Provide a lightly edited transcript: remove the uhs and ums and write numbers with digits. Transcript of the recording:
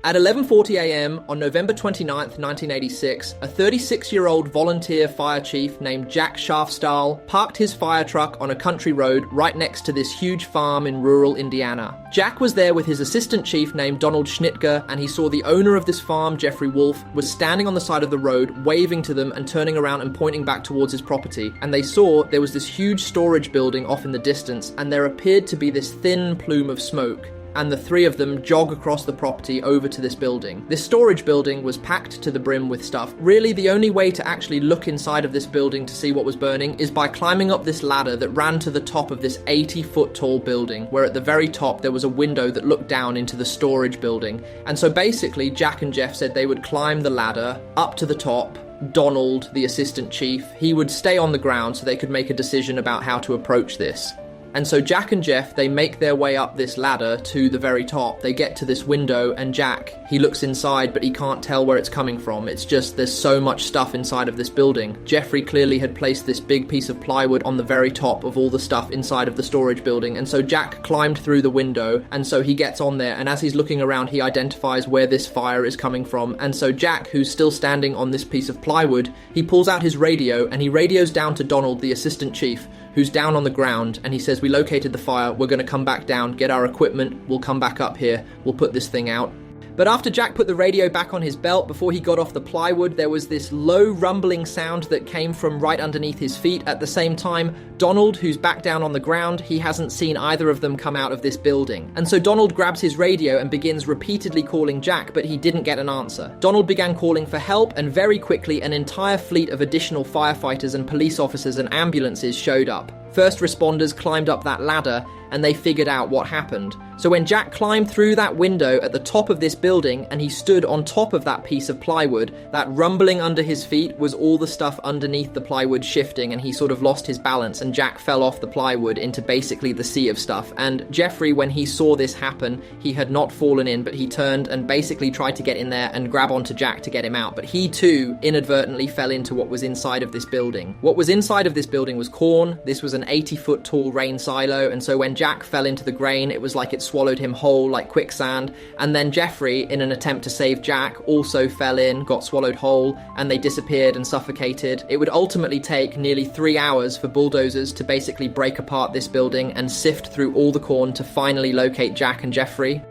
At 11:40 a.m. on November 29th, 1986, a 36-year-old volunteer fire chief named Jack Schaafstahl parked his fire truck on a country road right next to this huge farm in rural Indiana. Jack was there with his assistant chief named Donald Schnitger, and he saw the owner of this farm, Jeffrey Wolf, was standing on the side of the road, waving to them and turning around and pointing back towards his property. And they saw there was this huge storage building off in the distance, and there appeared to be this thin plume of smoke. And the three of them jog across the property over to this building. This storage building was packed to the brim with stuff. Really, the only way to actually look inside of this building to see what was burning is by climbing up this ladder that ran to the top of this 80-foot tall building, where at the very top there was a window that looked down into the storage building. And so basically, Jack and Jeff said they would climb the ladder up to the top. Donald, the assistant chief, he would stay on the ground so they could make a decision about how to approach this. And so Jack and Jeff, they make their way up this ladder to the very top. They get to this window, and Jack, he looks inside, but he can't tell where it's coming from. It's just there's so much stuff inside of this building. Jeffrey clearly had placed this big piece of plywood on the very top of all the stuff inside of the storage building. And so Jack climbed through the window, and so he gets on there, and as he's looking around, he identifies where this fire is coming from. And so Jack, who's still standing on this piece of plywood, he pulls out his radio, and he radios down to Donald, the assistant chief, who's down on the ground, and he says, "We located the fire, we're going to come back down, get our equipment, we'll come back up here, we'll put this thing out." But after Jack put the radio back on his belt, before he got off the plywood, there was this low rumbling sound that came from right underneath his feet. At the same time, Donald, who's back down on the ground, he hasn't seen either of them come out of this building. And so Donald grabs his radio and begins repeatedly calling Jack, but he didn't get an answer. Donald began calling for help, and very quickly an entire fleet of additional firefighters and police officers and ambulances showed up. First responders climbed up that ladder, and they figured out what happened. So when Jack climbed through that window at the top of this building and he stood on top of that piece of plywood, that rumbling under his feet was all the stuff underneath the plywood shifting, and he sort of lost his balance, and Jack fell off the plywood into basically the sea of stuff. And Jeffrey, when he saw this happen, he had not fallen in, but he turned and basically tried to get in there and grab onto Jack to get him out. But he too inadvertently fell into what was inside of this building. What was inside of this building was corn. This was an 80-foot tall grain silo, and so when Jack fell into the grain, it was like it swallowed him whole like quicksand. And then Jeffrey, in an attempt to save Jack, also fell in, got swallowed whole, and they disappeared and suffocated. It would ultimately take nearly 3 hours for bulldozers to basically break apart this building and sift through all the corn to finally locate Jack and Jeffrey.